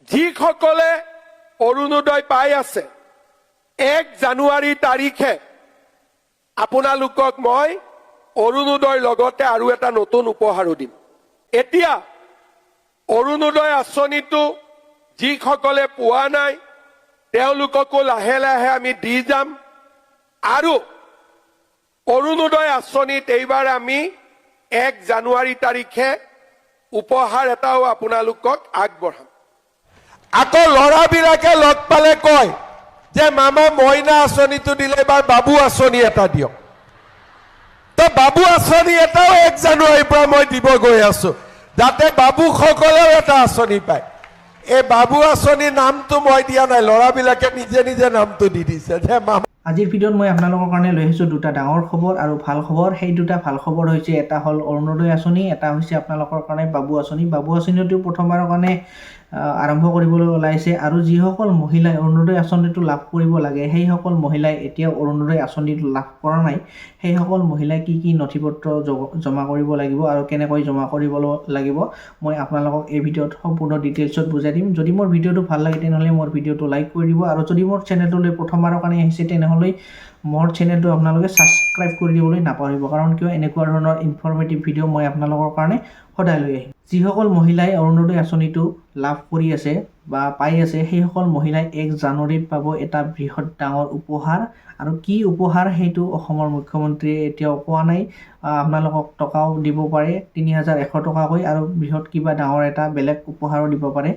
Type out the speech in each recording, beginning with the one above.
যিসকলে অৰুণোদয় পাই আছে 1 জানুৱাৰী তাৰিখে আপোনালোকক মই অৰুণোদয়ৰ লগতে আৰু এটা নতুন উপহাৰো দিম। এতিয়া অৰুণোদয় আঁচনিটো যিসকলে পোৱা নাই তেওঁলোককো লাহে লাহে আমি দি যাম আৰু অৰুণোদয় আঁচনিত এইবাৰ আমি 1 জানুৱাৰী তাৰিখে উপহাৰ এটাও আপোনালোকক আগবঢ়াম। আকৌ ল'ৰাবিলাকে লগ পালে কয় যে মামা মইনা আঁচনিটো দিলে এবাৰ বাবু আঁচনি এটা দিয়ক। তো বাবু আঁচনি এটাও 1 জানুৱাৰীৰ পৰা মই দিব গৈ আছো যাতে বাবুসকলেও এটা আঁচনি পায়। এই বাবু আঁচনিৰ নামটো মই দিয়া নাই, ল'ৰাবিলাকে নিজে নিজে নামটো দি দিছে যে মামা। আজিৰ ভিডিঅ'ত মই আপোনালোকৰ কাৰণে লৈ আহিছোঁ দুটা ডাঙৰ খবৰ আৰু ভাল খবৰ। সেই দুটা ভাল খবৰ হৈছে এটা হ'ল অৰুণোদয় আঁচনি, এটা হৈছে আপোনালোকৰ কাৰণে বাবু আঁচনি। বাবু আঁচনিটো প্ৰথমবাৰৰ কাৰণে আৰম্ভ কৰিবলৈ ওলাইছে আৰু যিসকল মহিলাই অৰুণোদয় আঁচনিটো লাভ কৰিব লাগে সেইসকল মহিলাই এতিয়াও অৰুণোদয় আঁচনিটো লাভ কৰা নাই। সেইসকল মহিলাই কি কি নথিপত্ৰ জমা কৰিব লাগিব আৰু কেনেকৈ জমা কৰিব লাগিব মই আপোনালোকক এই ভিডিঅ'ত সম্পূৰ্ণ ডিটেইলছত বুজাই দিম। যদি মোৰ ভিডিঅ'টো ভাল লাগে তেনেহ'লে মোৰ ভিডিঅ'টো লাইক কৰি দিব আৰু যদি মোৰ চেনেলটোলৈ প্ৰথমবাৰৰ কাৰণে আহিছে তেনেহ'লে মোৰ চেনেলটো আপোনালোকে ছাবস্ক্ৰাইব কৰি দিবলৈ নাপাহৰিব, কাৰণ কিয় এনেকুৱা ধৰণৰ ইনফৰ্মেটিভ ভিডিঅ' মই আপোনালোকৰ কাৰণে সদায় লৈ আহিম। যিসকল মহিলাই অৰুণোদয় আঁচনিটো লাভ কৰি আছে বা পাই আছে সেইসকল মহিলাই 1 জানুৱাৰীত পাব এটা বৃহৎ ডাঙৰ উপহাৰ। আৰু কি উপহাৰ সেইটো অসমৰ মুখ্যমন্ত্ৰীয়ে এতিয়াও কোৱা নাই। আপোনালোকক টকাও দিব পাৰে 3100 টকাকৈ আৰু বৃহৎ কিবা ডাঙৰ এটা বেলেগ উপহাৰো দিব পাৰে।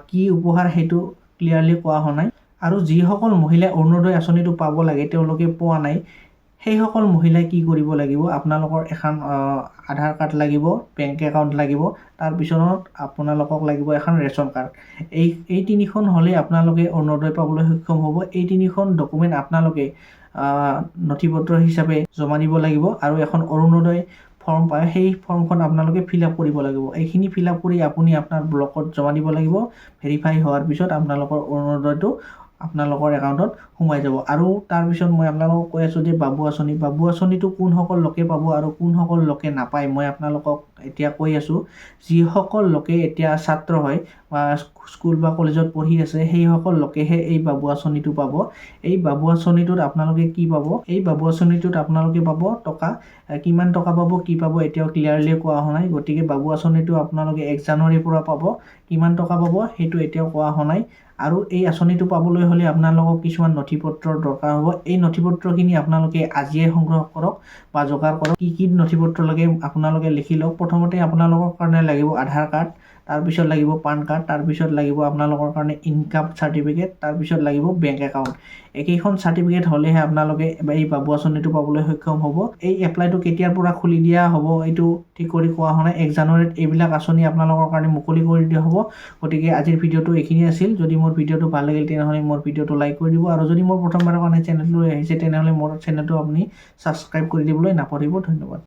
কি উপহাৰ সেইটো ক্লিয়াৰলি কোৱা হোৱা নাই। আৰু যিসকল মহিলাই অৰুণোদয় আঁচনিটো পাব লাগে তেওঁলোকে পোৱা নাই সেইসকল মহিলাই কি কৰিব লাগিব, আপোনালোকৰ এখন আধাৰ কাৰ্ড লাগিব, বেংক একাউণ্ট লাগিব, তাৰপিছত আপোনালোকক লাগিব এখন ৰেচন কাৰ্ড। এই তিনিখন হ'লে আপোনালোকে অৰুণোদয় পাবলৈ সক্ষম হ'ব। এই তিনিখন ডকুমেণ্ট আপোনালোকে নথিপত্ৰ হিচাপে জমা দিব লাগিব আৰু এখন অৰুণোদয় ফৰ্ম পায়, সেই ফৰ্মখন আপোনালোকে ফিল আপ কৰিব লাগিব। এইখিনি ফিল আপ কৰি আপুনি আপোনাৰ ব্লকত জমা দিব লাগিব। ভেৰিফাই হোৱাৰ পিছত আপোনালোকৰ অৰুণোদয়টো আপোনালোকৰ একাউণ্টত সোমাই যাব। আৰু তাৰপিছত মই আপোনালোকক কৈ আছোঁ যে বাবু আঁচনি, বাবু আঁচনিটো কোনসকল লোকে পাব আৰু কোনসকল লোকে নাপায় মই আপোনালোকক এতিয়া কৈ আছোঁ। যিসকল লোকে এতিয়া ছাত্ৰ হয় বা স্কুল বা কলেজত পঢ়ি আছে সেইসকল লোকেহে এই বাবু আঁচনিটো পাব। এই বাবু আঁচনিটোত আপোনালোকে কি পাব, এই বাবু আঁচনিটোত আপোনালোকে পাব টকা। কিমান টকা পাব কি পাব এতিয়াও ক্লিয়াৰলি কোৱা হোৱা নাই। গতিকে বাবু আঁচনিটো আপোনালোকে 1 জানুৱাৰীৰ পৰা পাব। কিমান টকা পাব সেইটো এতিয়াও কোৱা হোৱা নাই। আৰু এই আঁচনিটো পাবলৈ হ'লে আপোনালোকক কিছুমান নথিপত্ৰৰ দৰকাৰ হ'ব। এই নথিপত্ৰখিনি আপোনালোকে আজিয়ে সংগ্ৰহ কৰক বা যোগাৰ কৰক। কি কি নথিপত্ৰ লাগে আপোনালোকে লিখি লওক। প্ৰথমতে আপোনালোকৰ কাৰণে লাগিব আধাৰ কাৰ্ড, তাৰপিছত লাগিব পান কাৰ্ড, তাৰপিছত লাগিব আপোনালোকৰ কাৰণে ইনকাম চাৰ্টিফিকেট, তাৰপিছত লাগিব বেংক একাউণ্ট। একেইখন চাৰ্টিফিকেট হ'লেহে আপোনালোকে এই বাবু আঁচনিটো পাবলৈ সক্ষম হ'ব। এই এপ্লাইটো কেতিয়াৰ পৰা খুলি দিয়া হ'ব এইটো ঠিক কৰি কোৱা হোৱা নাই। 1 জানুৱাৰীত এইবিলাক আঁচনি আপোনালোকৰ কাৰণে মুকলি কৰি দিয়া হ'ব। গতিকে আজিৰ ভিডিঅ'টো এইখিনি আছিল। যদি মোৰ ভিডিঅ'টো ভাল লাগিল তেনেহ'লে মোৰ ভিডিঅ'টো লাইক কৰি দিব আৰু যদি মোৰ প্ৰথমবাৰৰ কাৰণে চেনেললৈ আহিছে তেনেহ'লে মোৰ চেনেলটো আপুনি ছাবস্ক্ৰাইব কৰি দিবলৈ নাপাহৰিব। ধন্যবাদ।